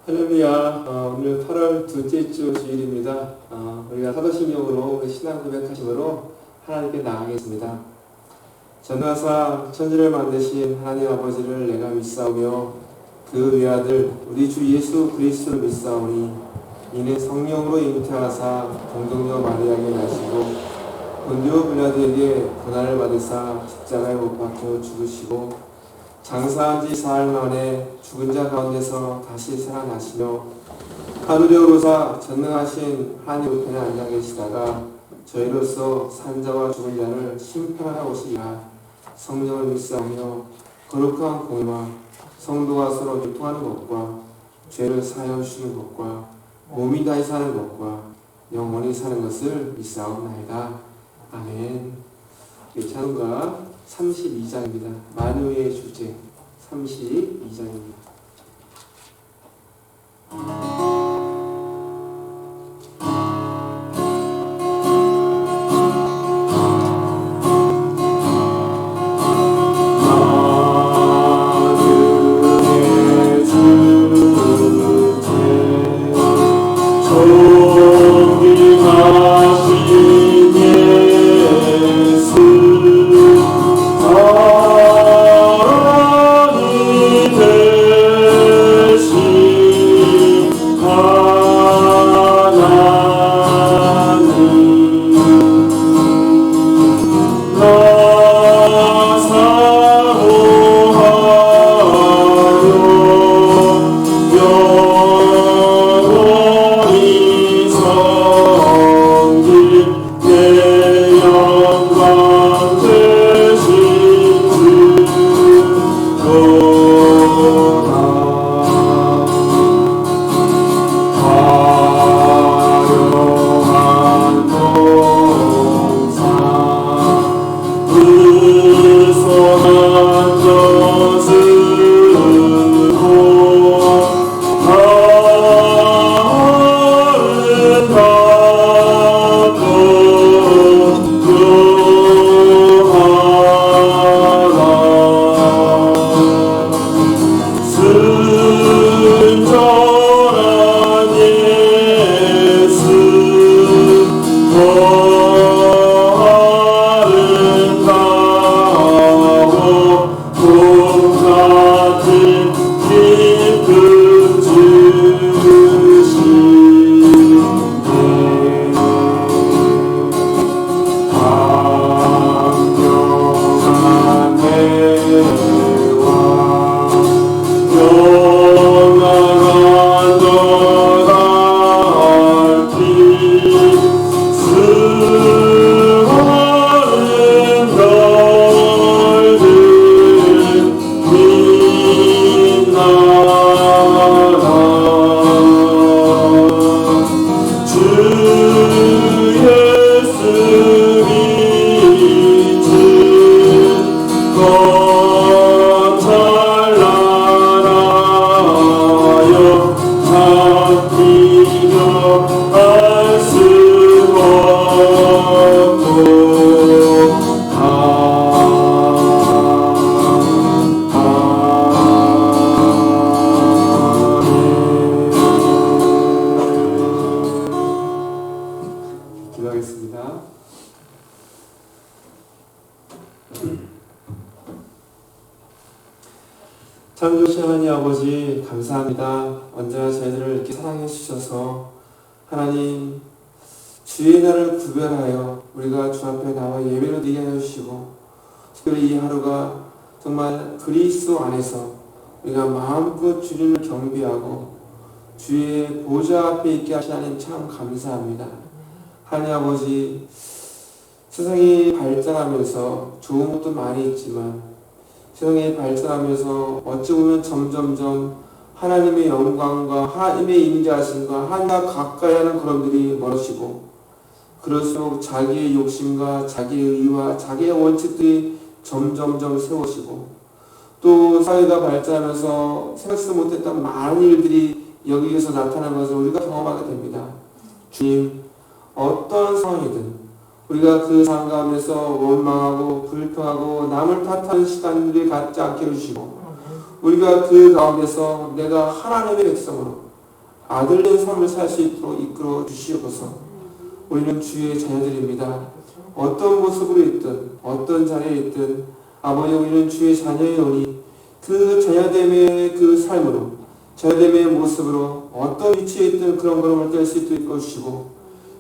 할렐루야. 오늘 8월 둘째 주 주일입니다. 우리가 사도신경으로 우리 신앙 고백하심으로 하나님께 나가겠습니다. 전하사 천지를 만드신 하나님 아버지를 내가 믿사오며 그 외아들 우리 주 예수 그리스도를 믿사오니 이는 성령으로 잉태하사 동정녀 마리아에게 나시고 본디오 빌라도에게 고난을 받으사 십자가에 못 박혀 죽으시고 장사한 지 사흘 만에 죽은 자 가운데서 다시 살아나시며 하늘에 오르사 전능하신 하나님 우편에 앉아 계시다가 저희로서 산 자와 죽은 자를 심판하러 오시리라. 성령을 믿사오며 거룩한 공의와 성도가 서로 교통하는 것과 죄를 사하여 주시는 것과 몸이 다시 사는 것과 영원히 사는 것을 믿사옵나이다. 아멘. 찬송가 32장입니다. 만유의 주제 32장입니다. 기도하겠습니다. 참 좋으신 하나님 아버지 감사합니다. 언제나 저희들을 이렇게 사랑해 주셔서 하나님 주의 날을 구별하여 우리가 주 앞에 나와 예배를 드리게 하여 주시고 특별히 이 하루가 정말 그리스도 안에서 우리가 마음껏 주님을 경배하고 주의 보좌 앞에 있게 하신 하나님 참 감사합니다. 하나님 아버지 세상이 발전하면서 좋은 것도 많이 있지만 세상이 발전하면서 어찌 보면 점점점 하나님의 영광과 하나님의 임재하심과 하나님과 가까이 하는 그런들이 멀어지고 그럴수록 자기의 욕심과 자기의 의와 자기의 원칙들이 점점점 세워지고 또 사회가 발전하면서 생각지도 못했던 많은 일들이 여기에서 나타나는 것을 우리가 경험하게 됩니다. 주님, 어떤 상황이든 우리가 그 상황 가운데서 원망하고 불평하고 남을 탓하는 시간들이 갖지 않게 해주시고 우리가 그 가운데서 내가 하나님의 백성으로 아들된 삶을 살 수 있도록 이끌어 주시옵소서. 우리는 주의 자녀들입니다. 어떤 모습으로 있든 어떤 자리에 있든 아버지, 우리는 주의 자녀이오니 그 자녀됨의 그 삶으로, 자녀됨의 모습으로 어떤 위치에 있든 그런 걸음을 뗄 수 있도록 이끌어 주시고,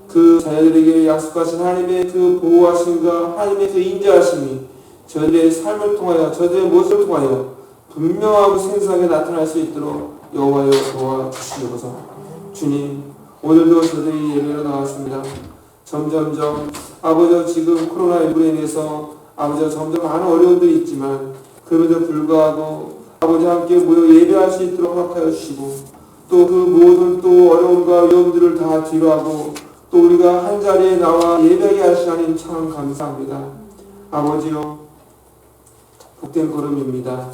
그 자녀들에게 약속하신 하나님의 그 보호하심과 하나님의 그 인자하심이 저들의 삶을 통하여, 저들의 모습을 통하여 분명하고 생생하게 나타날 수 있도록 여호와여 도와주시옵소서. 주님, 오늘도 저들이 예배로 나왔습니다. 점점점 아버지, 지금 코로나19로 인해서 아버지 점점 많은 어려움들이 있지만 그럼에도 불구하고 아버지 함께 모여 예배할 수 있도록 허락하여 주시고, 또 그 모든 또 어려움과 위험들을 다 뒤로하고 또 우리가 한 자리에 나와 예배하게 하신 하나님 참 감사합니다. 아버지요, 복된 걸음입니다.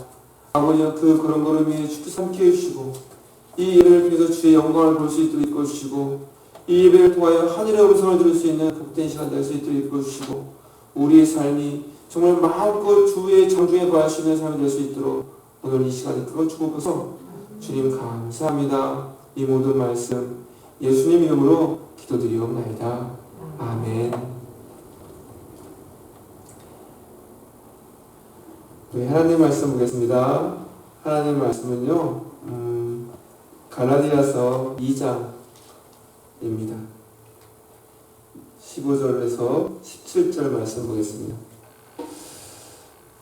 아버지요, 그 그런 걸음이 주께서 함께 해주시고 이 예배를 통해서 주의 영광을 볼 수 있도록 이끌어주시고, 이 예배를 통하여 하늘의 음성을 들을 수 있는 복된 시간 될 수 있도록 이끌어주시고, 우리의 삶이 정말 마음껏 주의 장중에 거하시는 삶이 될 수 있도록 오늘 이 시간에 끌어주옵소서. 주님 감사합니다. 이 모든 말씀 예수님 이름으로 기도드리옵나이다. 아멘. 네, 하나님 말씀 보겠습니다. 하나님 말씀은요, 갈라디아서 2장입니다. 15절에서 17절 말씀 보겠습니다.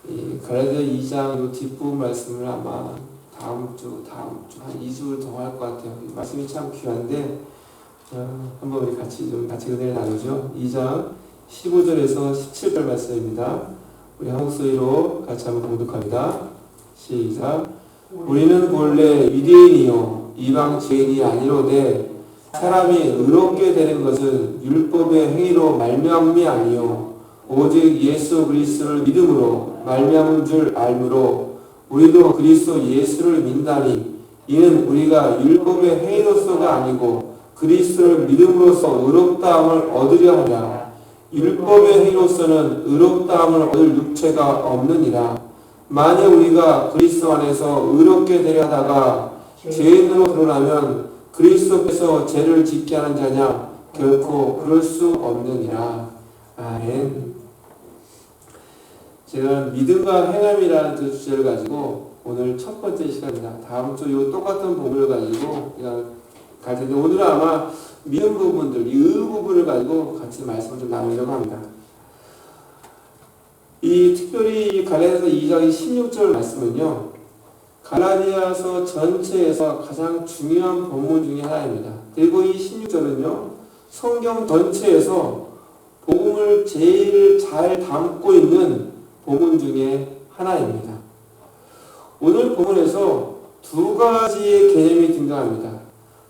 이 갈라디아 2장 이 뒷부분 말씀을 아마 다음 주 한 2주 더 할 것 같아요. 이 말씀이 참 귀한데 한번 우리 같이 은혜를 나누죠. 2장 15절에서 17절 말씀입니다. 우리 한국 소리로 같이 한번 봉독합니다. 시작. 우리는 본래 유대인이요 이방 죄인이 아니로되 사람이 의롭게 되는 것은 율법의 행위로 말미암음이 아니요 오직 예수 그리스도를 믿음으로 말미암은 줄 알므로 우리도 그리스도 예수를 믿나니 이는 우리가 율법의 행위로서가 아니고 그리스도를 믿음으로써 의롭다함을 얻으려 하냐. 율법의 행위로서는 의롭다함을 얻을 육체가 없느니라. 만약 우리가 그리스도 안에서 의롭게 되려 하다가 죄인으로 드러나면 그리스도께서 죄를 짓게 하는 자냐? 결코 그럴 수 없느니라. 아멘. 제가 믿음과 행함이라는 그 주제를 가지고 오늘 첫 번째 시간입니다. 다음 주 이 똑같은 부분을 가지고 그냥 갈 텐데, 오늘은 아마 믿음 부분들, 이 의 부분을 가지고 같이 말씀을 좀 나누려고 합니다. 이 특별히 갈라디아서 2장 16절 말씀은요, 갈라디아서 전체에서 가장 중요한 본문 중에 하나입니다. 그리고 이 16절은요, 성경 전체에서 복음을 제일 잘 담고 있는 본문 중에 하나입니다. 오늘 본문에서 두 가지의 개념이 등장합니다.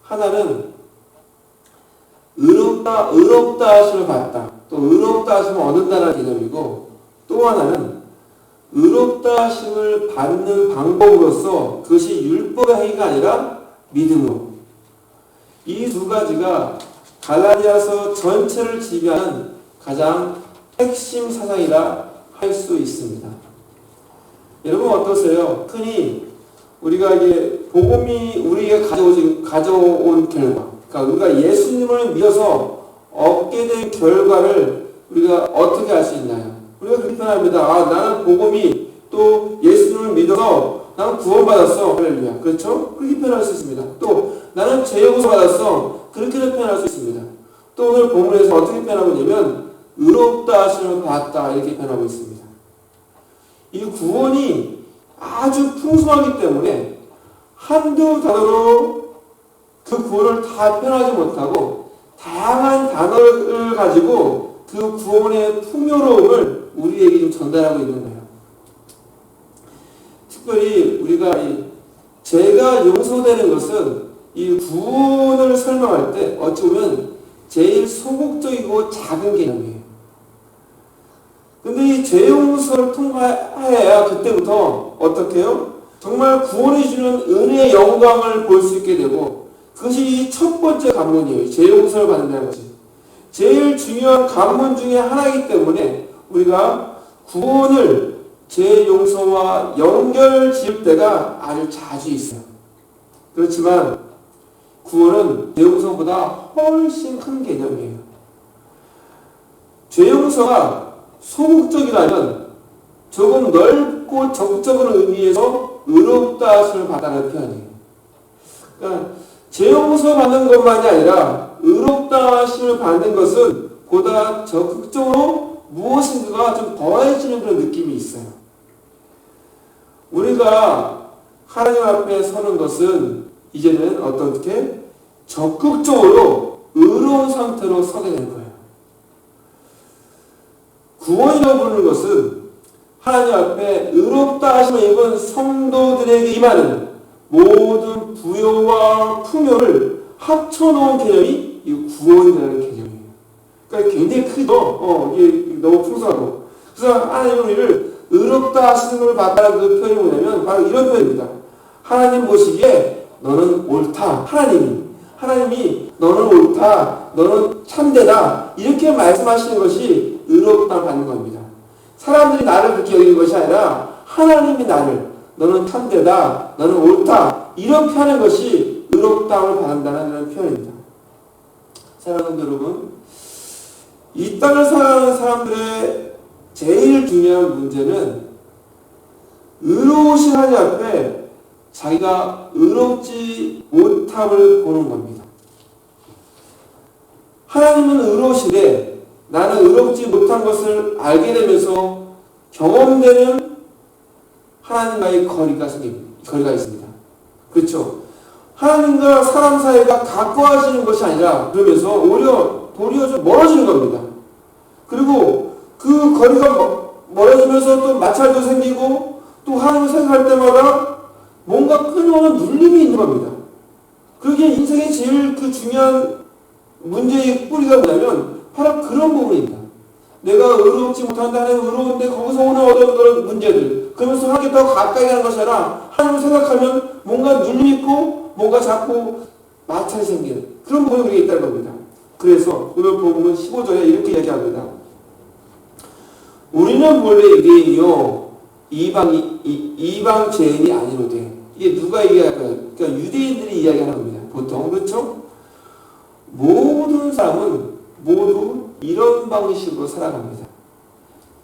하나는 의롭다 하심을 받다, 또 의롭다 하심을 얻는다는 개념이고, 또 하나는 의롭다 하심을 받는 방법으로서 그것이 율법의 행위가 아니라 믿음으로. 이 두 가지가 갈라디아서 전체를 지배하는 가장 핵심 사상이라 할 수 있습니다. 여러분 어떠세요? 흔히 우리가 이게 복음이 우리에게 가져온 결과, 그러니까 우리가 예수님을 믿어서 얻게 된 결과를 우리가 어떻게 알 수 있나요? 우리가 그렇게 표현합니다. 나는 복음이 또 예수님을 믿어서 나는 구원받았어. 할렐루야. 그렇죠? 그렇게 표현할 수 있습니다. 또 나는 죄 용서 받았어. 그렇게도 표현할 수 있습니다. 또 오늘 본문에서 어떻게 표현하고 있냐면 의롭다 하심을 받았다 이렇게 표현하고 있습니다. 이 구원이 아주 풍성하기 때문에 한두 단어로 그 구원을 다 표현하지 못하고 다양한 단어를 가지고 그 구원의 풍요로움을 우리에게 좀 전달하고 있는 거예요. 특별히 우리가 이 죄가 용서되는 것은 이 구원을 설명할 때 어찌 보면 제일 소극적이고 작은 개념이에요. 근데 이 죄 용서를 통과해야 그때부터 어떻게 해요? 정말 구원해주는 은혜의 영광을 볼 수 있게 되고, 그것이 첫 번째 관문이에요. 죄 용서를 받는다는 것이. 제일 중요한 관문 중에 하나이기 때문에 우리가 구원을 죄 용서와 연결 지을 때가 아주 자주 있어요. 그렇지만 구원은 죄 용서보다 훨씬 큰 개념이에요. 죄 용서가 소극적이라면 조금 넓고 적극적인 의미에서 의롭다 하심을 받아라는 표현이에요. 그러니까 죄 용서 받는 것만이 아니라 의롭다 하심을 받는 것은 보다 적극적으로 무엇인가가 좀 더해지는 그런 느낌이 있어요. 우리가 하나님 앞에 서는 것은 이제는 어떻게 적극적으로 의로운 상태로 서게 되는 거예요. 구원이라고 부르는 것은 하나님 앞에 의롭다 하심을 입은 성도들에게 임하는 모든 부요와 풍요를 합쳐놓은 개념이 이 구원이라는 개념이에요. 그러니까 굉장히 크죠. 이게 너무 풍성하고. 그래서 하나님은 우리를 의롭다 하시는 걸 받다는 그 표현이 뭐냐면 바로 이런 표현입니다. 하나님 보시기에 너는 옳다. 하나님이 너는 옳다. 너는 참되다. 이렇게 말씀하시는 것이 의롭다 받는 겁니다. 사람들이 나를 그렇게 여기는 것이 아니라 하나님이 나를 너는 참되다. 너는 옳다. 이렇게 하는 것이 의롭다함을 받는다는 그런 표현입니다. 사랑하는 여러분, 이 땅을 살아가는 사람들의 제일 중요한 문제는 의로우신 하나님 앞에 자기가 의롭지 못함을 보는 겁니다. 하나님은 의로우신데 나는 의롭지 못한 것을 알게 되면서 경험되는 하나님과의 거리가 있습니다. 그렇죠? 하나님과 사람 사이가 가까워지는 것이 아니라 그러면서 도리어 좀 멀어지는 겁니다. 그리고 그 거리가 멀어지면서 또 마찰도 생기고 또 하나님을 생각할 때마다 뭔가 끊어오는 눌림이 있는 겁니다. 그게 인생의 제일 그 중요한 문제의 뿌리가 뭐냐면 바로 그런 부분입니다. 내가 의롭지 못한다는 의로운데 거기서 오는 어떤 그런 문제들 그러면서 하나님께 더 가까이 가는 것이 아니라 하나님을 생각하면 뭔가 눌림이 있고 뭔가 자꾸 마찰이 생기는 그런 부분이 우리가 있다는 겁니다. 그래서 오늘 본문 15절에 이렇게 이야기합니다. 우리는 원래 유대인이요 이방 죄인이 아니로되. 이게 누가 이야기할까요? 그러니까 유대인들이 이야기하는 겁니다. 보통 그렇죠? 모든 사람은 모두 이런 방식으로 살아갑니다.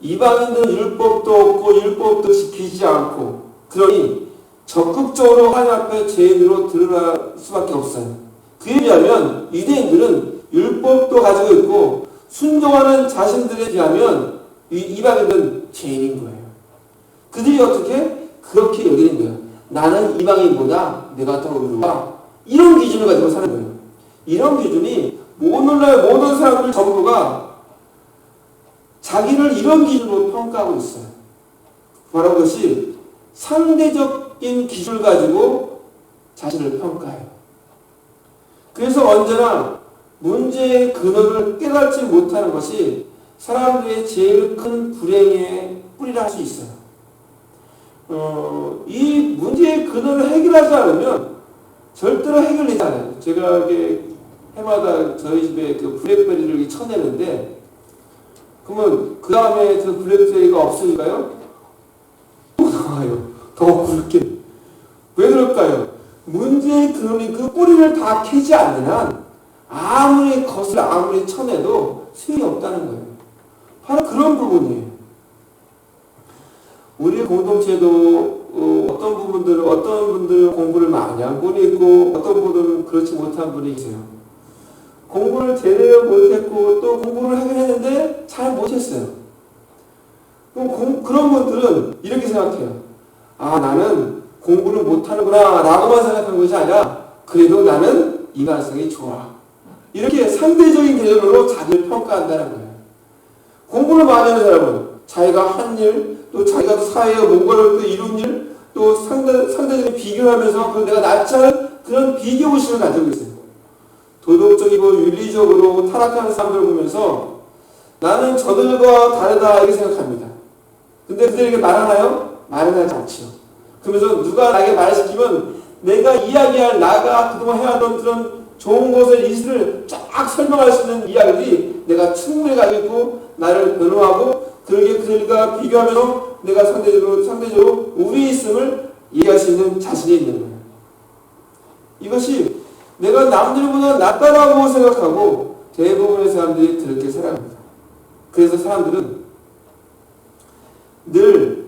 이방인들은 율법도 없고 율법도 지키지 않고 그러니 적극적으로 하나님 앞에 죄인으로 드러날 수밖에 없어요. 그에 비하면 유대인들은 율법도 가지고 있고 순종하는 자신들에 비하면 이방인들은 죄인인 거예요. 그들이 어떻게 그렇게 여기는 거예요. 나는 이방인보다 내가 더 의로워. 이런 기준을 가지고 사는 거예요. 이런 기준이 오늘날 모든 사람들 전부가 자기를 이런 기준으로 평가하고 있어요. 바로 그것이 상대적인 기준을 가지고 자신을 평가해요. 그래서 언제나 문제의 근원을 깨닫지 못하는 것이 사람들의 제일 큰 불행의 뿌리라 할 수 있어요. 이 문제의 근원을 해결하지 않으면 절대로 해결되지 않아요. 제가 이게 해마다 저희 집에 그 블랙베리를 쳐내는데, 그러면 그 다음에 그 블랙베리가 없으니까요? 또 나와요. 더 굵게. 왜 그럴까요? 문제의 근원이 그 뿌리를 다 캐지 않는 한 아무리 쳐내도 소용이 없다는 거예요. 바로 그런 부분이에요. 우리 공동체도 어떤 분들은 공부를 많이 한 분이 있고 어떤 분들은 그렇지 못한 분이 있어요. 공부를 제대로 못했고 또 공부를 하긴 했는데 잘 못했어요. 그럼 그런 분들은 이렇게 생각해요. 아, 나는 공부를 못하는구나 라고만 생각한 것이 아니라 그래도 나는 인간성이 좋아. 이렇게 상대적인 기준으로 자기를 평가한다는 거예요. 공부를 많이 하는 사람은 자기가 한 일, 또 자기가 사회에 뭔가를 또 이룬 일, 또 상대적인 비교를 하면서 내가 낫지 않은 그런 비교의식을 가지고 있어요. 도덕적이고 윤리적으로 타락하는 사람들을 보면서 나는 저들과 다르다 이렇게 생각합니다. 근데 그들에게 말하나요? 말은 하지 않죠. 그러면서 누가 나에게 말을 시키면 내가 이야기할 나가 그동안 해왔던 그런 좋은 것의 리스트를 쫙 설명할 수 있는 이야기들이 내가 충분히 가지고 있고 나를 변호하고 그들과 비교하면서 내가 상대적으로 우위에 있음을 이해할 수 있는 자신이 있는 거예요. 이것이 내가 남들보다 낫다라고 생각하고 대부분의 사람들이 그렇게 살아갑니다. 그래서 사람들은 늘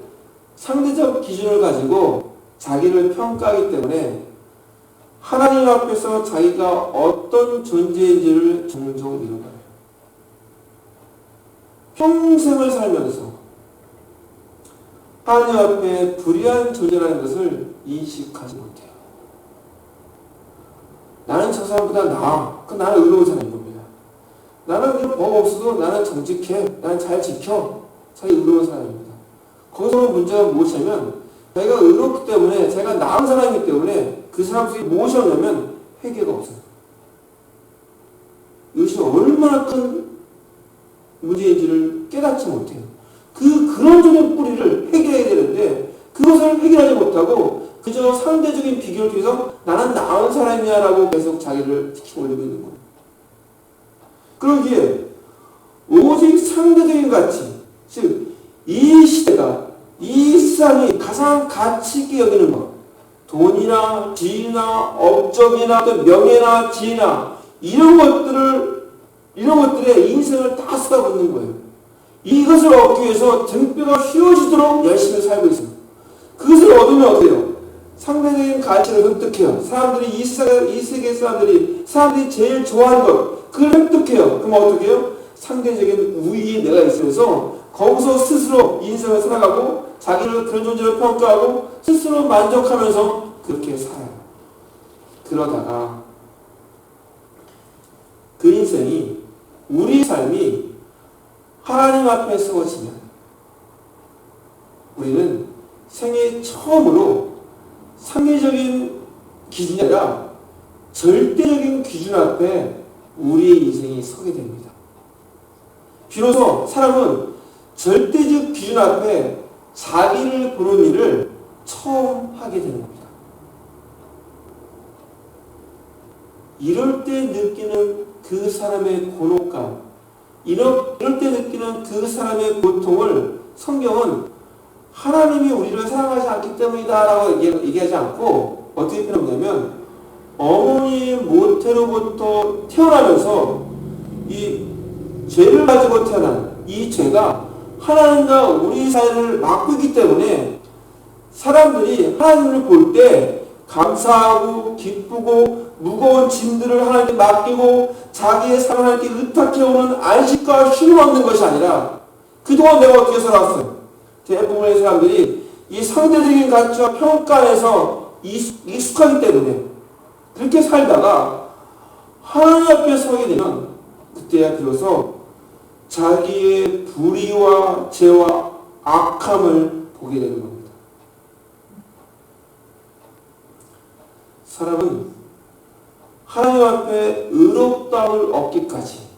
상대적 기준을 가지고 자기를 평가하기 때문에 하나님 앞에서 자기가 어떤 존재인지를 종종 잃어버려요. 평생을 살면서 하나님 앞에 불의한 존재라는 것을 인식하지 못해요. 나는 저 사람보다 나아. 나는 의로운 사람인 겁니다. 나는 법 없어도 나는 정직해. 나는 잘 지켜. 자기 의로운 사람입니다. 거기서 문제가 무엇이냐면 자기가 의롭기 때문에 자기가 나은 사람이기 때문에 그 사람 속에 무엇이 없냐면 회개가 없어요. 이것이 얼마나 큰 문제인지를 깨닫지 못해요. 그런 종의 뿌리를 해결해야 되는데 그것을 해결하지 못하고 그저 상대적인 비교를 통해서 나는 나은 사람이야 라고 계속 자기를 지키고 올리고 있는 거예요. 그러기에 오직 상대적인 가치, 즉 이 시대가 이 세상이 가장 가치 있게 여기는 것, 돈이나 지위나 업적이나 또 명예나 지위나 이런 것들에 인생을 다 쏟아붓는 거예요. 이것을 얻기 위해서 등뼈가 휘어지도록 열심히 살고 있습니다. 그것을 얻으면 어때요? 상대적인 가치를 획득해요. 사람들이 이 세계 사람들이 제일 좋아하는 것, 그걸 획득해요. 그럼 어떻게 해요? 상대적인 우위에 내가 있으면서 거기서 스스로 인생을 살아가고 자기를 그런 존재로 평가하고 스스로 만족하면서 그렇게 살아요. 그러다가 그 인생이 우리 삶이 하나님 앞에 세워지면 우리는 생애 처음으로 상대적인 기준이 아니라 절대적인 기준 앞에 우리의 인생이 서게 됩니다. 비로소 사람은 절대적 기준 앞에 자기를 보는 일을 처음 하게 되는 겁니다. 이럴 때 느끼는 그 사람의 곤혹감, 이럴 때 느끼는 그 사람의 고통을 성경은 하나님이 우리를 사랑하지 않기 때문이다 라고 얘기하지 않고 어떻게 표현하냐면 어머니 모태로부터 태어나면서 이 죄를 가지고 태어난 이 죄가 하나님과 우리 사이를 막고 있기 때문에 사람들이 하나님을 볼 때 감사하고 기쁘고 무거운 짐들을 하나님께 맡기고 자기의 삶을 하나님께 의탁해오는 안식과 쉼을 얻는 것이 아니라 그동안 내가 어떻게 살아왔어요? 대부분의 사람들이 이 상대적인 가치와 평가에서 익숙하기 때문에 그렇게 살다가 하나님 앞에 서게 되면 그때야 비로소 자기의 불의와 죄와 악함을 보게 되는 겁니다. 사람은 하나님 앞에 의롭다움을 얻기까지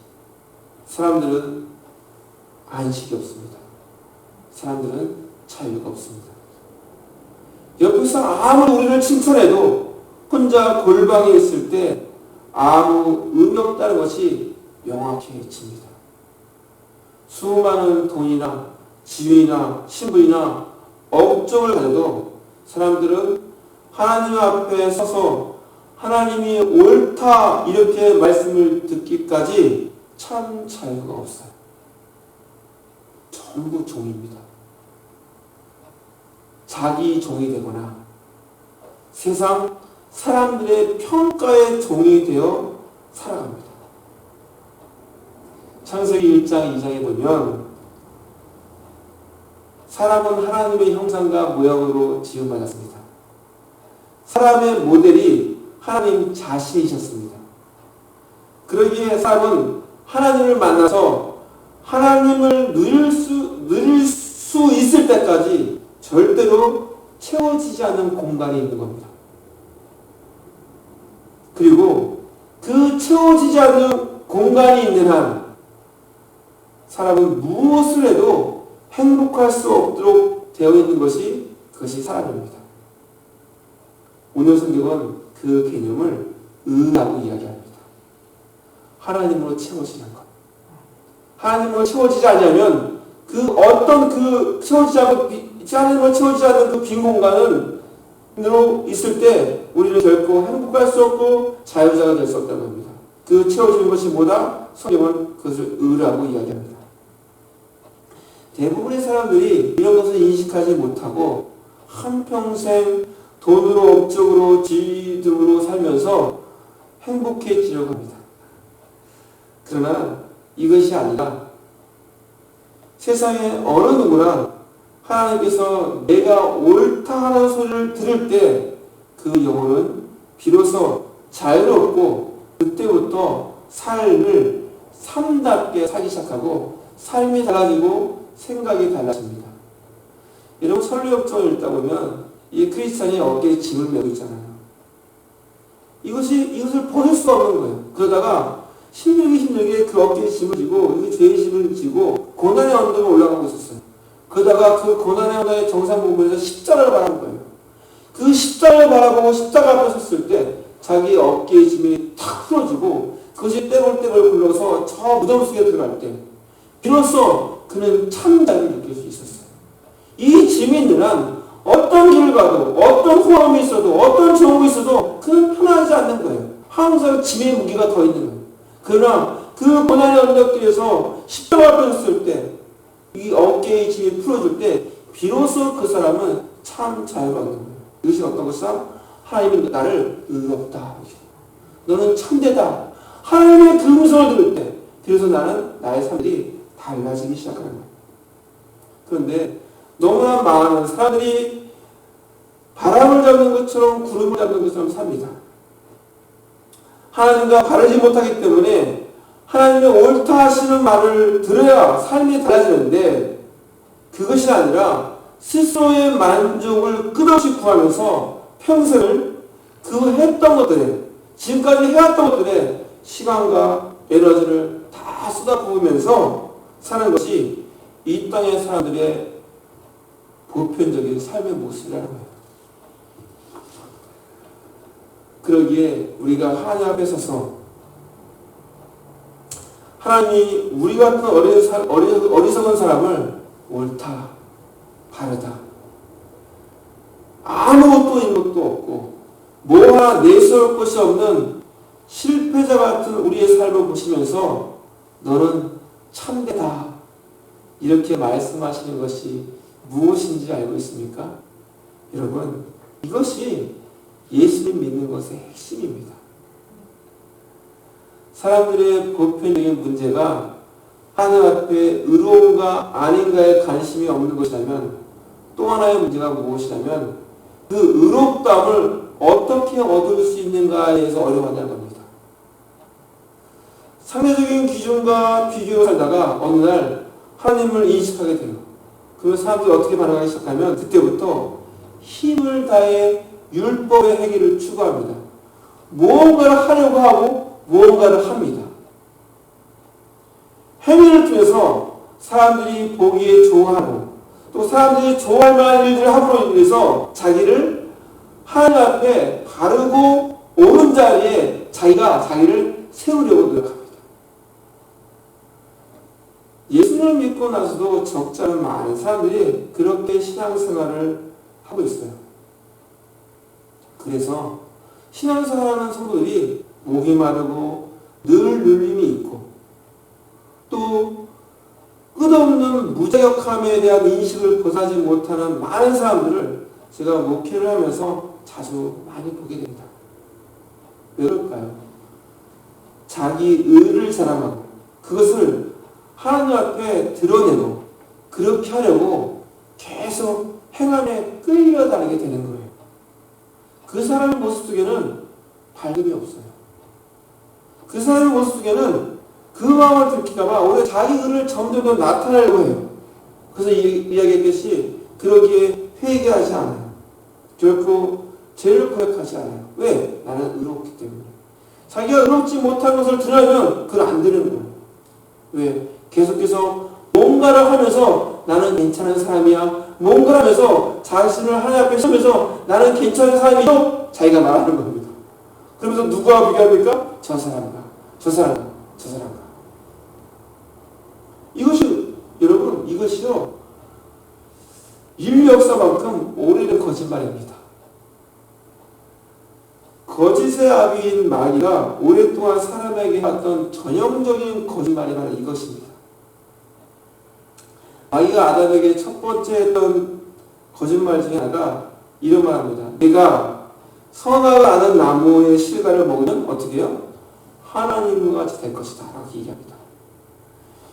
사람들은 안식이 없습니다. 사람들은 자유가 없습니다. 옆에서 아무리 우리를 칭찬해도 혼자 골방에 있을 때 아무 의미 없다는 것이 명확해집니다. 수많은 돈이나 지위나 신분이나 업적을 가져도 사람들은 하나님 앞에 서서 하나님이 옳다 이렇게 말씀을 듣기까지 참 자유가 없어요. 전부 종입니다. 자기 종이 되거나 세상 사람들의 평가의 종이 되어 살아갑니다. 창세기 1장 2장에 보면 사람은 하나님의 형상과 모양으로 지음받았습니다. 사람의 모델이 하나님 자신이셨습니다. 그러기에 사람은 하나님을 만나서 하나님을 누릴 수 있을 때까지 절대로 채워지지 않는 공간이 있는 겁니다. 그리고 그 채워지지 않는 공간이 있는 한 사람은 무엇을 해도 행복할 수 없도록 되어 있는 것이 그것이 사람입니다. 오늘 성경은 그 개념을 의라고 이야기합니다. 하나님으로 채워지는 것. 하나님으로 채워지지 않으면 하나님으로 채워지지 않은 그 빈 공간은 힘으로 있을 때 우리는 결코 행복할 수 없고 자유자가 될 수 없다는 겁니다. 그 채워주는 것이 뭐다? 성경은 그것을 의라고 이야기합니다. 대부분의 사람들이 이런 것을 인식하지 못하고 한평생 돈으로 업적으로 지위 등으로 살면서 행복해지려고 합니다. 그러나 이것이 아니라 세상에 어느 누구나 하나님께서 내가 옳다 하는 소리를 들을 때 그 영혼은 비로소 자유롭고 그때부터 삶을 삶답게 살기 시작하고 삶이 달라지고 생각이 달라집니다. 여러분 설교역정을 읽다 보면 이 크리스찬이 어깨에 짐을 메고 있잖아요. 이것을 버릴 수가 없는 거예요. 그러다가 힘들게 그 어깨에 짐을 지고 죄의 짐을 지고 고난의 언덕에 올라가고 있었어요. 그러다가 그 고난의 언덕의 정상 부분에서 십자가를 바라본 거예요. 그 십자가를 바라보고 십자가 앞에 섰을 때 자기 어깨의 짐이 탁 풀어지고 그것이 떼굴떼굴 굴러서 저 무덤 속에 들어갈 때 비로소 그는 참 자유를 느낄 수 있었어요. 이 짐이 있는 한 어떤 길을 가도 어떤 호흡이 있어도 어떤 정욕이 있어도 그는 편하지 않는 거예요. 항상 짐의 무게가 더 있는 거예요. 그러나 그 고난의 언덕 뒤에서 십자가 앞에 섰을 때 이 어깨의 짐이 풀어질 때 비로소 그 사람은 참 자유가 얻는 거예요. 이것이 어떤 것이다? 하나님이 나를 의롭다. 너는 참되다. 하나님의 그 음성을 들을 때 비로소 나는 나의 삶이 달라지기 시작하는 거예요. 그런데 너무나 많은 사람들이 바람을 잡는 것처럼 구름을 잡는 것처럼 삽니다. 하나님과 바르지 못하기 때문에 하나님의 옳다 하시는 말을 들어야 삶이 달라지는데 그것이 아니라 스스로의 만족을 끝없이 구하면서 평생을 그 했던 것들에 지금까지 해왔던 것들에 시간과 에너지를 다 쏟아부으면서 사는 것이 이 땅의 사람들의 보편적인 삶의 모습이라는 거예요. 그러기에 우리가 하나님 앞에 서서 하나님이 우리 같은 어리석은 사람을 옳다, 바르다, 아무것도 있는 것도 없고 뭐 하나 내세울 것이 없는 실패자 같은 우리의 삶을 보시면서 너는 참되다 이렇게 말씀하시는 것이 무엇인지 알고 있습니까? 여러분, 이것이 예수님 믿는 것의 핵심입니다. 사람들의 보편적인 문제가 하나님 앞에 의로운가 아닌가에 관심이 없는 것이라면 또 하나의 문제가 무엇이냐면 그 의롭다함을 어떻게 얻을 수 있는가에 대해서 어려워한다는 겁니다. 상대적인 기준과 비교로 살다가 어느 날 하나님을 인식하게 돼요. 그 사람들이 어떻게 반응하기 시작하면 그때부터 힘을 다해 율법의 행위를 추구합니다. 무언가를 하려고 하고 무언가를 합니다. 행위를 통해서 사람들이 보기에 좋아하고 또 사람들이 좋아할 만한 일들을 함으로 인해서 자기를 하나님 앞에 바르고 옳은 자리에 자기를 세우려고 노력합니다. 예수님을 믿고 나서도 적지 않은 많은 사람들이 그렇게 신앙생활을 하고 있어요. 그래서 신앙생활하는 성도들이 목이 마르고 늘 눌림이 있고 또 끝없는 무자격함에 대한 인식을 벗어나지 못하는 많은 사람들을 제가 목회를 하면서 자주 많이 보게 됩니다. 왜 그럴까요? 자기 의를 자랑하고 그것을 하나님 앞에 드러내고 그렇게 하려고 계속 행함에 끌려다니게 되는 거예요. 그 사람의 모습 속에는 밝음이 없어요. 그 사람의 모습 속에는 그 마음을 들킬까봐 오히려 자기 의를 점점 더 나타내려고 해요. 그래서 이야기했듯이 그러기에 회개하지 않아요. 결코 죄를 고백하지 않아요. 왜? 나는 의롭기 때문에. 자기가 의롭지 못한 것을 드러내면 그걸 안 되는 거예요. 왜? 계속해서 뭔가를 하면서 나는 괜찮은 사람이야. 뭔가를 하면서 자신을 하나님 앞에 서면서 나는 괜찮은 사람이죠? 자기가 말하는 겁니다. 그러면서 누구와 비교합니까? 저 사람과, 저 사람과, 저 사람과. 여러분, 이것이요. 인류 역사만큼 오래된 거짓말입니다. 거짓의 아비인 마귀가 오랫동안 사람에게 했던 전형적인 거짓말이 바로 이것입니다. 마귀가 아담에게 첫 번째 했던 거짓말 중에 하나가 이런 말합니다. 내가 선악을 아는 나무의 실과를 먹으면 어떻게 해요? 하나님과 같이 될 것이다 라고 얘기합니다.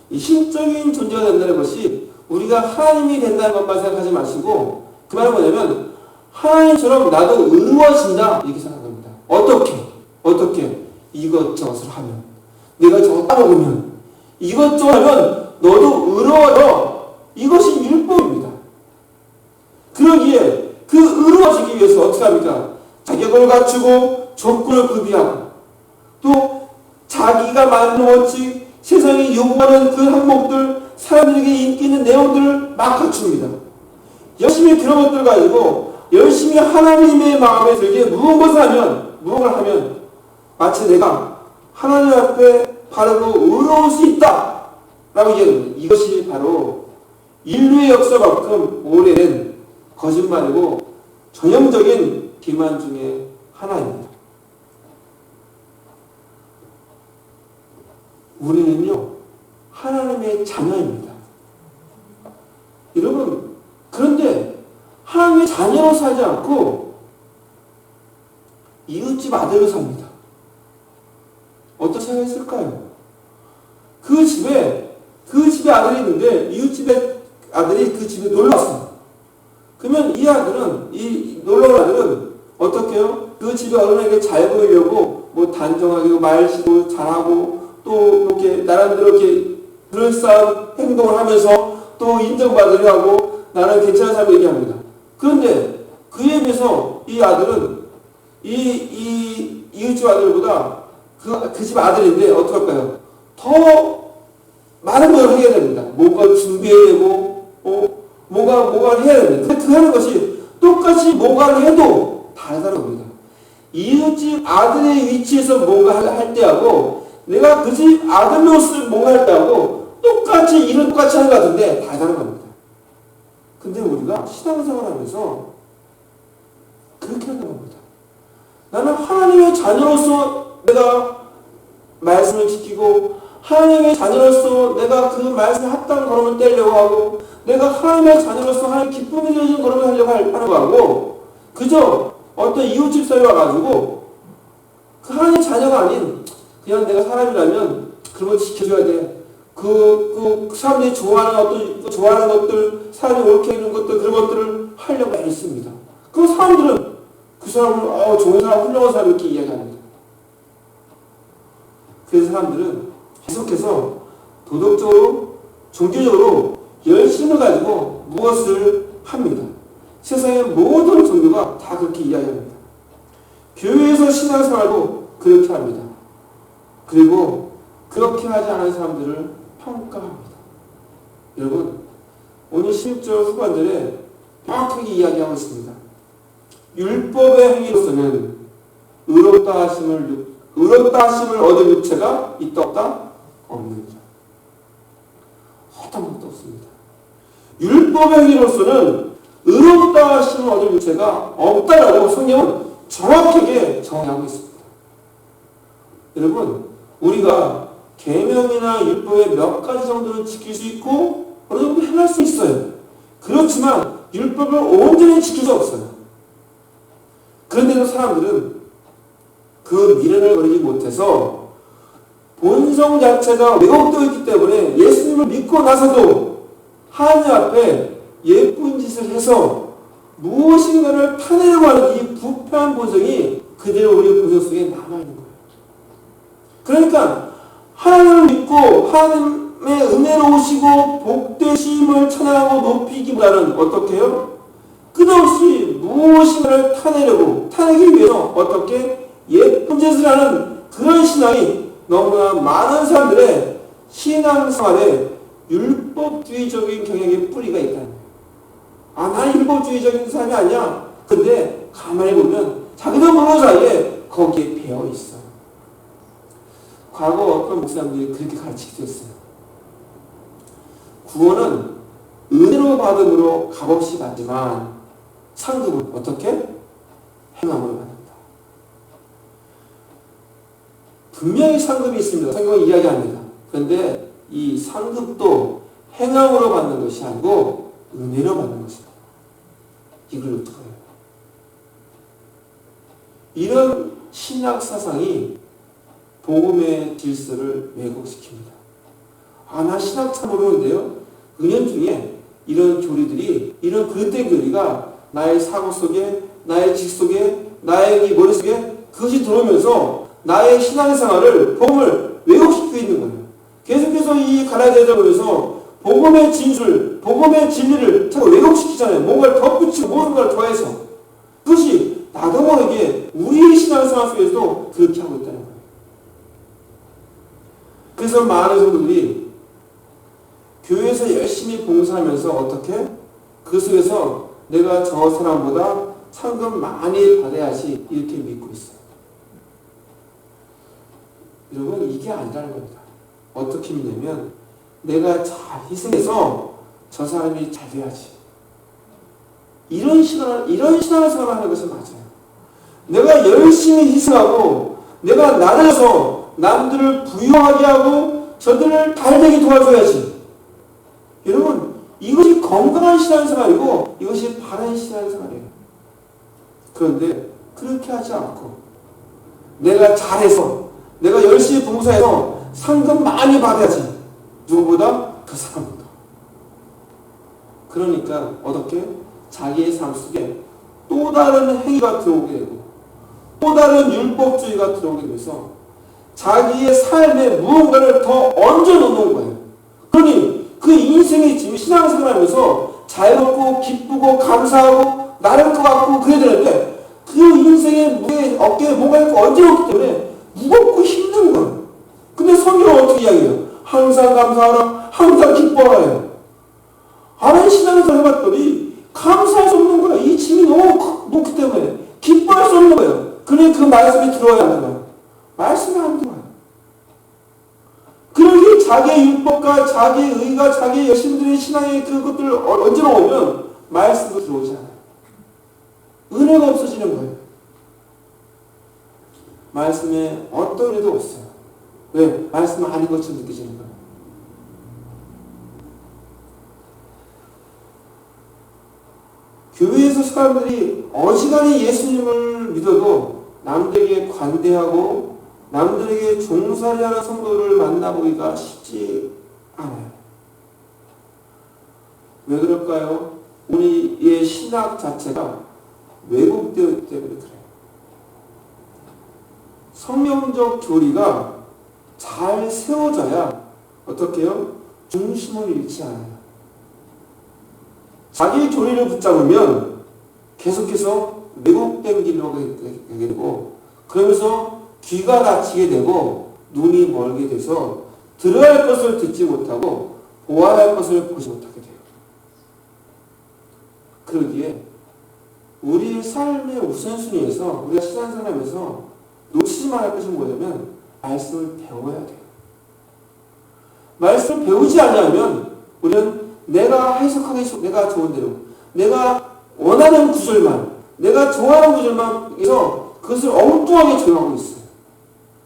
이 신적인 존재가 된다는 것이 우리가 하나님이 된다는 것만 생각하지 마시고 그 말은 뭐냐면 하나님처럼 나도 의로워진다 이렇게 생각합니다. 어떻게? 이것저것을 하면 내가 저거 따먹으면 이것저것 하면 너도 의로워져. 이것이 율법입니다. 그러기에 그 의로워지기 위해서 어떻게 합니까? 자격을 갖추고 조건을 구비하고 또 자기가 만든 원칙 세상이 요구하는 그 항목들 사람들에게 인기 있는 내용들을 막 갖춥니다. 열심히 그런 것들 가지고 열심히 하나님의 마음에 들게 무언가를 하면 마치 내가 하나님 앞에 바르고 의로울 수 있다 라고 얘기합니다. 이것이 바로 인류의 역사만큼 오래된 거짓말이고 전형적인 기만 중에 하나입니다. 우리는요 하나님의 자녀입니다. 여러분 그런데 하나님의 자녀로 살지 않고 이웃집 아들로 삽니다. 어떤 생각했을까요? 그 집에 아들이 있는데 이웃집에 아들이 그 집에 놀러 왔어요. 그러면 이 놀러 온 아들은 어떻게 해요? 그 집에 어른에게 잘 보이려고 뭐 단정하게 말시고 잘하고 또 이렇게 나름대로 이렇게 그럴싸한 행동을 하면서 또 인정받으려 하고 나는 괜찮은 사람을 얘기합니다. 그런데 그에 비해서 이 아들은 이 이웃집 아들보다 그 집 아들인데 어떡할까요? 더 많은 걸 해야 됩니다. 뭔가 준비해야 되고 뭔가를 해야 됩니다. 근데 그 하는 것이 똑같이 뭔가를 해도 다르다는 겁니다. 이웃집 아들의 위치에서 뭔가 할 때하고 내가 그 집 아들로서 뭔가 할 때하고 똑같이 하는 것 같은데 다르다는 겁니다. 근데 우리가 신앙생활 하면서 그렇게 한다는 겁니다. 나는 하나님의 자녀로서 내가 말씀을 지키고 하나님의 자녀로서 내가 그 말씀에 합당한 걸음을 떼려고 하고 내가 하나님의 자녀로서 하나님 기쁨이 되어진 걸음을 하려고 하는 거하고 그저 어떤 이웃집 사이에 와가지고 그 하나님의 자녀가 아닌 그냥 내가 사람이라면 그런 걸 지켜줘야 돼. 그 사람들이 좋아하는 것들, 사람이 옳게 해주는 것들, 그런 것들을 하려고 애쓰습니다. 그 사람들은 그 사람을 좋은 사람, 훌륭한 사람 이렇게 이야기합니다. 그래서 사람들은 계속해서 도덕적으로, 종교적으로 열심을 가지고 무엇을 합니다. 세상의 모든 종교가 다 그렇게 이야기합니다. 교회에서 신앙생활도 그렇게 합니다. 그리고 그렇게 하지 않은 사람들을 평가합니다. 여러분, 오늘 11절 후반절에 정확하게 이야기하고 있습니다. 율법의 행위로서는 의롭다 하심을 얻을 육체가 있다 없다? 없는 자. 어떤 것도 없습니다. 율법의 행위로서는 의롭다 하심을 얻을 육체가 없다라고 성경은 정확하게 정의하고 있습니다. 여러분, 우리가 계명이나 율법의 몇 가지 정도는 지킬 수 있고 어느 정도 행할 수 있어요. 그렇지만 율법을 온전히 지킬 수 없어요. 그런데도 사람들은 그 미련을 버리지 못해서 본성 자체가 왜곡되어 있기 때문에 예수님을 믿고 나서도 하나님 앞에 예쁜 짓을 해서 무엇인가를 타내려고 하는 이 부패한 본성이 그대로 우리 본성 속에 남아있는 거예요. 그러니까 하나님을 믿고 하나님의 은혜로우시고 복되심을 찬양하고 높이기보다는 어떻게 해요? 끝없이 무엇인가를 타내기 위해서 어떻게 예쁜 짓을 하는 그런 신앙이 너무나 많은 사람들의 신앙생활에 율법주의적인 경향의 뿌리가 있다는 거예요. 나는 율법주의적인 사람이 아니야. 근데 가만히 보면 자기도 모르는 사이에 거기에 배어 있어. 과거 어떤 목사님들이 그렇게 가르치기도 했어요. 구원은 은혜로 받음으로 값없이 받지만 상급은 어떻게? 행함으로 받는다. 분명히 상급이 있습니다. 성경은 이야기합니다. 그런데 이 상급도 행함으로 받는 것이 아니고 은혜로 받는 것입니다. 이걸 어떻게 해요? 이런 신약 사상이 복음의 질서를 왜곡시킵니다. 나 신학 참 모르는데요. 은연중에 이런 교리들이, 이런 그릇된 교리가 나의 사고 속에, 나의 직 속에, 나의 이 머릿속에 그것이 들어오면서 나의 신앙생활을, 복음을 왜곡시키고 있는 거예요. 계속해서 이 갈라디아서 보면서 복음의 진술, 복음의 진리를 자꾸 왜곡시키잖아요. 뭔가를 덧붙이고 모든 걸 더해서. 그것이 나도 모르게 우리의 신앙생활 속에서도 그렇게 하고 있다는 거예요. 그래서 많은 성도들이 교회에서 열심히 봉사하면서 어떻게? 그 속에서 내가 저 사람보다 상금 많이 받아야지 이렇게 믿고 있어요. 여러분, 이게 아니라는 겁니다. 어떻게 믿냐면 내가 잘 희생해서 저 사람이 잘 돼야지. 이런 신앙생활을 하는 것은 맞아요. 내가 열심히 희생하고 내가 나눠서 남들을 부유하게 하고 저들을 잘 되게 도와줘야지. 여러분, 이것이 건강한 신앙생활이고 이것이 바른 신앙생활이에요. 그런데 그렇게 하지 않고 내가 잘해서 내가 열심히 봉사해서 상금 많이 받아야지. 누구보다? 그 사람보다. 그러니까 어떻게? 자기의 삶 속에 또 다른 행위가 들어오게 되고 또 다른 율법주의가 들어오게 되면서 자기의 삶에 무언가를 더 얹어놓는 거예요. 그러니 그 인생의 지금 신앙생활 하면서 자유롭고 기쁘고 감사하고 나를 것 같고 그래야 되는데 그 인생의 무게 어깨에 뭐가 있고 얹어놓기 때문에 무겁고 힘든 거예요. 근데 성경은 어떻게 이야기해요? 항상 감사하라, 항상 기뻐하라. 아는 신앙생활 해봤더니 감사할 수 없는 거야. 이 짐이 너무 높기 때문에 기뻐할 수 없는 거예요. 그러니 그 말씀이 들어야 하는 거예요. 말씀이 안 들어와요. 그러니 자기의 율법과 자기의 의가 자기의 열심들의 신앙의 그것들을 얹어놓으면 말씀도 들어오지 않아요. 은혜가 없어지는 거예요. 말씀에 어떤 은혜도 없어요. 왜? 말씀은 아닌 것처럼 느껴지는 거예요. 교회에서 사람들이 어지간히 예수님을 믿어도 남들에게 관대하고 남들에게 종살이 하는 성도를 만나보기가 쉽지 않아요. 왜 그럴까요? 우리의 신학 자체가 왜곡되어 있기 때문에 그래요. 성경적 교리가 잘 세워져야 어떻게 해요? 중심을 잃지 않아요. 자기 교리를 붙잡으면 계속해서 왜곡된 길로 가게 되고 그러면서 귀가 닫히게 되고 눈이 멀게 돼서 들어야 할 것을 듣지 못하고 보아야 할 것을 보지 못하게 돼요. 그러기에 우리 삶의 우선순위에서 우리가 신앙생활하면서 놓치지 말아야 할 것이 뭐냐면 말씀을 배워야 돼요. 말씀을 배우지 않으면 우리는 내가 해석하기 내가 좋은 대로 내가 원하는 구절만 내가 좋아하는 구절만 해서 그것을 엉뚱하게 적용하고 있어요.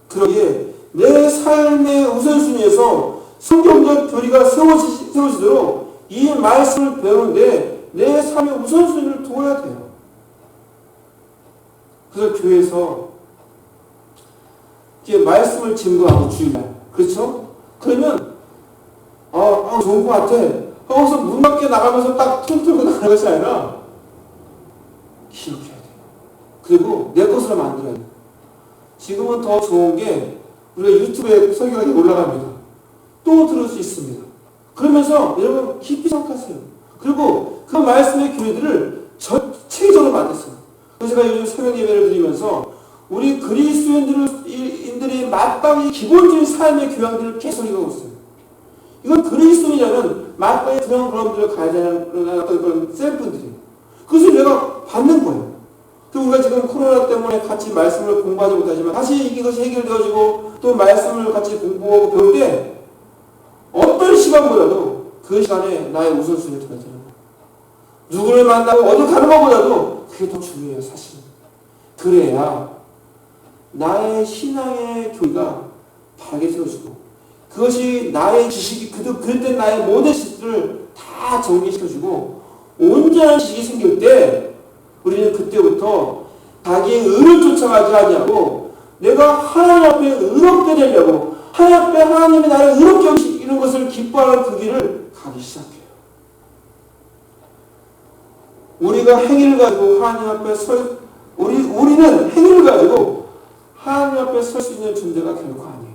그러기에 내 삶의 우선순위에서 성경적 교리가 세워지도록 이 말씀을 배우는데 내 삶의 우선순위를 둬야 돼요. 그래서 교회에서 이렇게 말씀을 증거하고 주일날 그렇죠? 그러면 좋은 것 같아. 거기서 문 밖에 나가면서 딱 퉁퉁 나가는 것이 아니라 기록해야 돼요. 그리고 내 것으로 만들어야 돼요. 지금은 더 좋은 게 우리가 유튜브에 설교가 올라갑니다. 또 들을 수 있습니다. 그러면서 여러분 깊이 생각하세요. 그리고 그 말씀의 교리들을 체계적으로 만들었어요. 그래서 제가 요즘 새벽 예배를 드리면서 우리 그리스도인들이 마땅히 기본적인 삶의 교양들을 계속 읽어오고 있어요. 이건 그리스도인이라면 마땅히 그런 데를 가야 되는 어떤 그런 셀프들이에요. 그것을 내가 받는 거예요. 그리고 우리가 지금 코로나 때문에 같이 말씀을 공부하지 못하지만 다시 이것이 해결되어지고 또 말씀을 같이 공부하고 배울 때 어떤 시간보다도 그 시간에 나의 우선순위를 둬야 되는 거예요. 누구를 만나고 어디 가는 것보다도 그게 더 중요해요, 사실. 그래야 나의 신앙의 교리가 바르게 세워지고 그것이 나의 지식이 그때 나의 모든 지식들을 다 정리시켜주고 온전한 지식이 생길 때 우리는 그때부터 자기의 의를 쫓아가지 아니하고 내가 하나님 앞에 의롭게 되려고 하나님 앞에 하나님이 나를 의롭게 하시는 것을 기뻐하는 그 길을 가기 시작해요. 우리가 행위를 가지고 하나님 앞에 우리는 행위를 가지고 하나님 앞에 설 수 있는 존재가 결코 아니에요.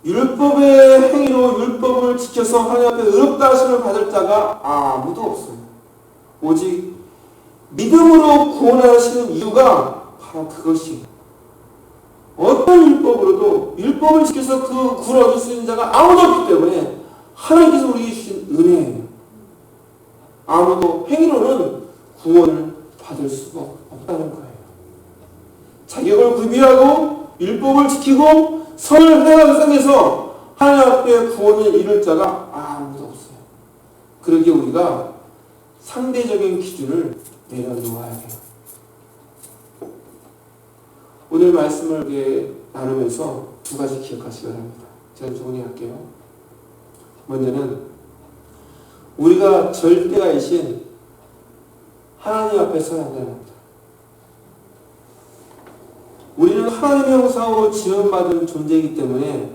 율법의 행위로 율법을 지켜서 하나님 앞에 의롭다 하심을 받을 자가 아무도 없어요. 오직 믿음으로 구원하시는 이유가 바로 그것이에요. 어떤 율법으로도 율법을 지켜서 그 구원을 얻을 수 있는 자가 아무도 없기 때문에 하나님께서 우리에게 주신 은혜예요. 아무도 행위로는 구원을 받을 수가 없다는 거예요. 자격을 구비하고 율법을 지키고 선을 행하는 상에서 하나님 앞에 구원을 이룰 자가 아무도 없어요. 그러기에 우리가 상대적인 기준을 내려놓아야 돼요. 오늘 말씀을 나누면서 두 가지 기억하시기 바랍니다. 제가 정리할게요. 먼저는 우리가 절대가이신 하나님 앞에 서야 한다는 겁니다. 우리는 하나님의 형상으로 지원받은 존재이기 때문에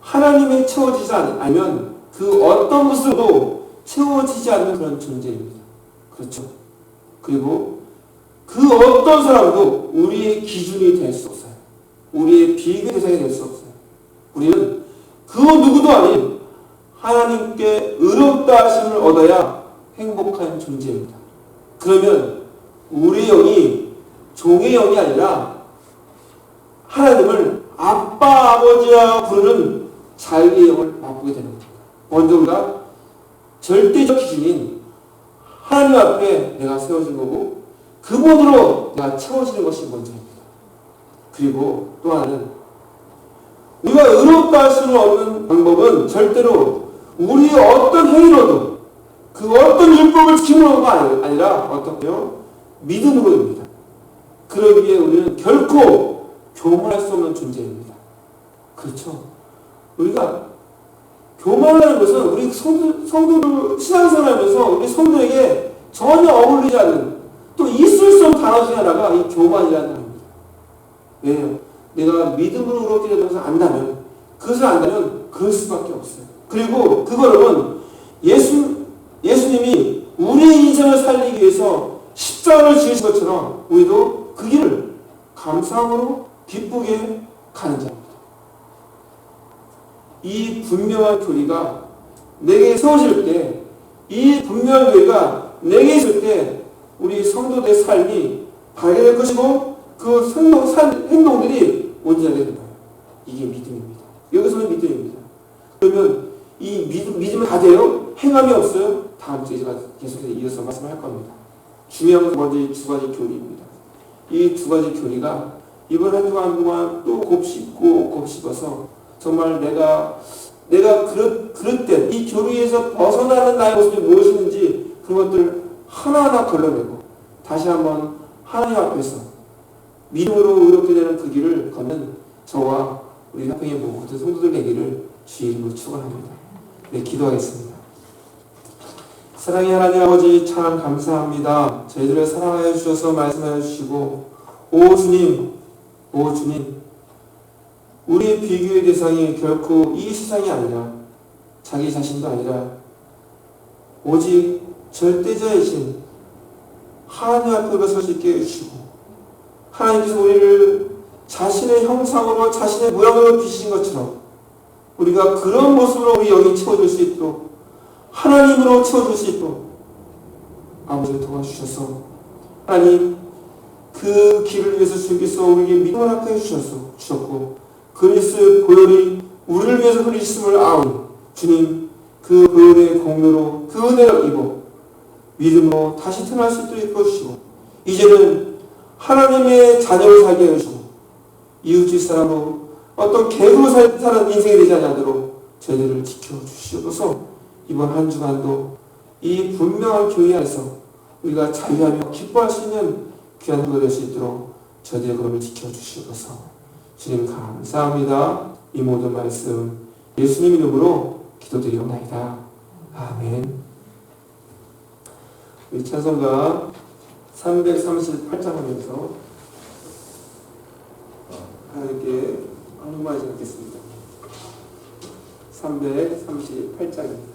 하나님이 채워지지 않으면 그 어떤 모습도 채워지지 않는 그런 존재입니다. 그렇죠? 그리고 그 어떤 사람도 우리의 기준이 될 수 없어요. 우리의 비교 대상이 될 수 없어요. 우리는 그 누구도 아닌 하나님께 의롭다 하심을 얻어야 행복한 존재입니다. 그러면 우리의 영이 종의 영이 아니라 하나님을 아빠, 아버지와 부르는 자유의 영을 맛보게 되는 겁니다. 먼저 우리가 절대적 기준인 하나님 앞에 내가 세워진 거고 그분으로 내가 채워지는 것이 먼저입니다. 그리고 또 하나는 우리가 의롭다 하심을 얻는 방법은 절대로 우리의 어떤 행위로도 그 어떤 율법을 지킴으로가 아니라 어떻게요? 믿음으로입니다. 그러기에 우리는 결코 교만할 수 없는 존재입니다. 그렇죠? 우리가 교만하는 것은 우리 성도들 신앙생활하면서 우리 성도에게 전혀 어울리지 않는 또 있을 수 없는 단어 중에 하나가 이 교만이라는 단어입니다. 왜요? 내가 믿음으로 그렇게 되는 것을 안다면 그것을 안다면 그럴 수밖에 없어요. 그리고 그거는 예수님이 우리의 인생을 살리기 위해서 십자가를 지으신 것처럼 우리도 그 길을 감사함으로 기쁘게 가는 자입니다. 이 분명한 교리가 내게 세워질 때, 이 분명한 교리가 내게 있을 때 우리 성도들의 삶이 발견될 것이고 그 행동들이 온전하게 될 거예요. 이게 믿음입니다. 여기서는 믿음입니다. 그러면 이 믿음은 다 돼요? 행함이 없어요? 다음 주에 제가 계속해서 이어서 말씀할 겁니다. 중요한 건 먼저 이 두 가지 교리입니다. 이 두 가지 교리가 이번 한 주간 동안 또 곱씹고 곱씹어서 정말 내가 그럴 때 이 교리에서 벗어나는 나의 모습이 무엇인지 그런 것들을 하나하나 걸러내고 다시 한번 하나님 앞에서 믿음으로 의롭게 되는 그 길을 걷는 저와 우리 협회의 모든 성도들 되기를 주의 이름으로 축원합니다. 네, 기도하겠습니다. 사랑의 하나님 아버지 참 감사합니다. 저희들을 사랑하여 주셔서 말씀하여 주시고 오 주님 우리의 비교의 대상이 결코 이 세상이 아니라 자기 자신도 아니라 오직 절대자이신 하나님 앞에 설 수 있게 해주시고 하나님께서 우리를 자신의 형상으로 자신의 모양으로 빚으신 것처럼 우리가 그런 모습으로 우리 영이 채워질 수 있도록 하나님으로 채워질 수 있도록 아버지를 도와주셔서 하나님 그 길을 위해서 주께서 우리에게 믿음을 갖게 해주셨고 그리스도의 보혈이 우리를 위해서 흘리심을 아오니 주님 그 보혈의 공로로 그 은혜를 입어 믿음으로 다시 태어날 수 있도록 해주시고 이제는 하나님의 자녀로 살게 해주시고 이웃집 사람으로 어떤 개구로 사는 인생이 되지 않도록 저희들을 지켜주시옵소서. 이번 한 주간도 이 분명한 교회 안에서 우리가 자유하며 기뻐할 수 있는 귀한 하루가 될 수 있도록 저희의 걸음을 지켜주시옵소서. 주님 감사합니다. 이 모든 말씀 예수님 이름으로 기도드리옵나이다. 아멘. 우리 찬송가 338장 하면서 하나님께 한마디 하겠습니다. 338장입니다.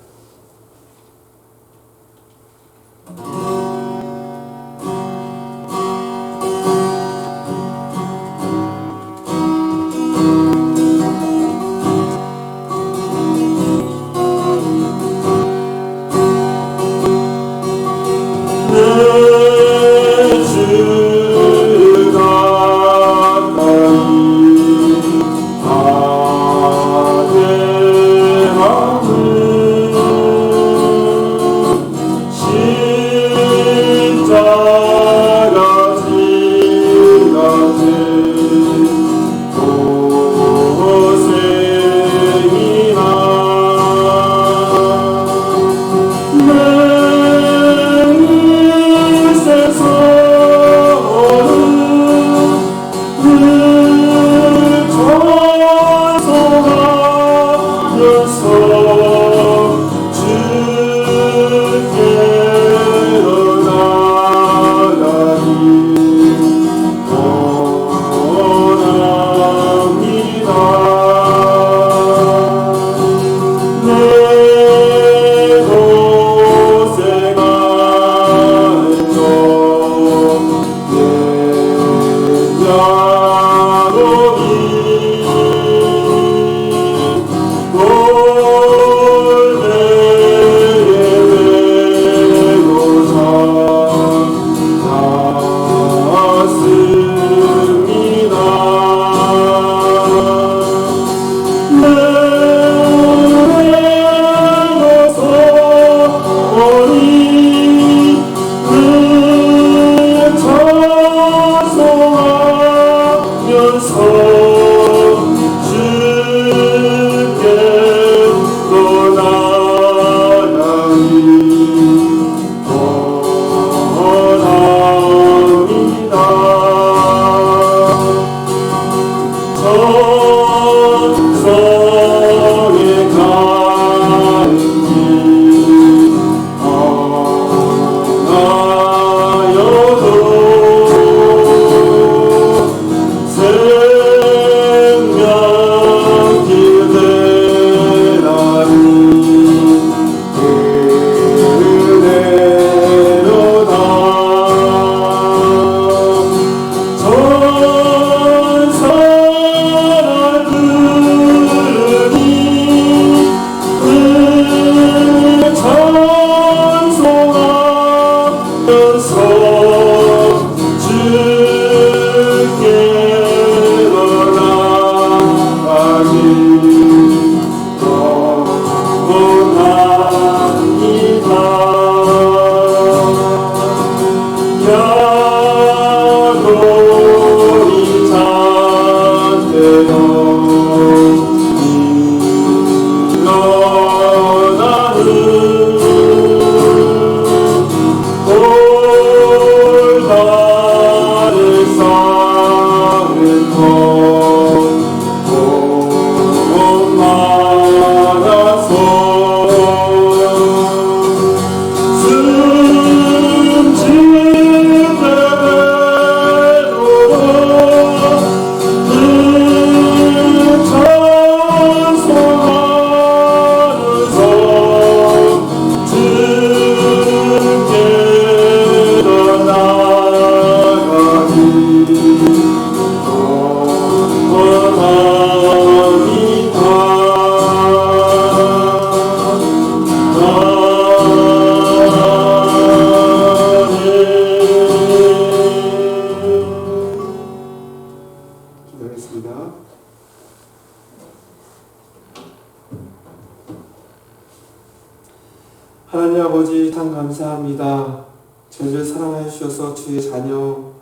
하나님 아버지 참 감사합니다. 저희를 사랑하여 주셔서 주의 자녀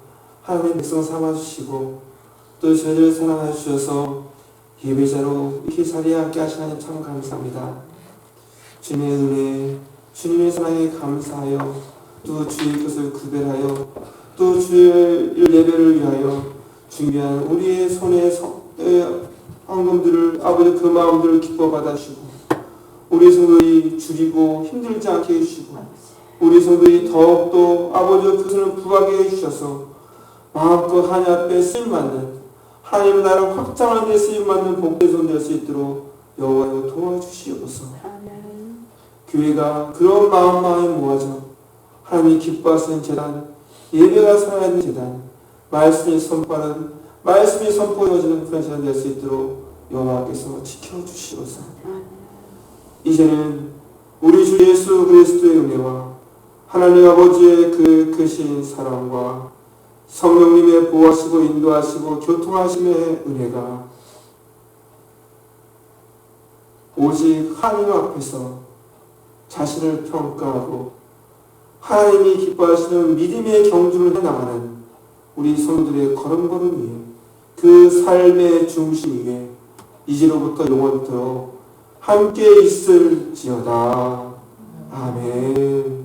하나님 백성 삼아주시고 또 저희를 사랑하여 주셔서 예배자로 이렇게 자리에 함께 하신 하나님 참 감사합니다. 주님의 은혜, 주님의 사랑에 감사하여 또 주의 뜻을 구별하여 또 주의 예배를 위하여 준비한 우리의 손에 헌금들을 아버지 그 마음들을 기뻐 받아주시고 우리 성도들이 줄이고 힘들지 않게 해주시고 우리 성도들이 더욱더 아버지 그 손을 부하게 해주셔서 마음껏 하나님 앞에 쓰임받는 하나님의 나라를 확장하는 데 쓰임받는 복된 손 될 수 있도록 여호와여 도와주시옵소서. 교회가 그런 마음에 모아져 하나님이 기뻐하시는 재단, 예배가 살아있는 재단, 말씀이 선포되어지는 그런 재단 될 수 있도록 여호와께서 지켜주시옵소서. 이제는 우리 주 예수 그리스도의 은혜와 하나님 아버지의 그 크신 사랑과 성령님의 보호하시고 인도하시고 교통하심의 은혜가 오직 하나님 앞에서 자신을 평가하고 하나님이 기뻐하시는 믿음의 경주를 해나가는 우리 성도들의 걸음걸음 위에 그 삶의 중심 위에 이제로부터 영원토록 함께 있을지어다. 아멘.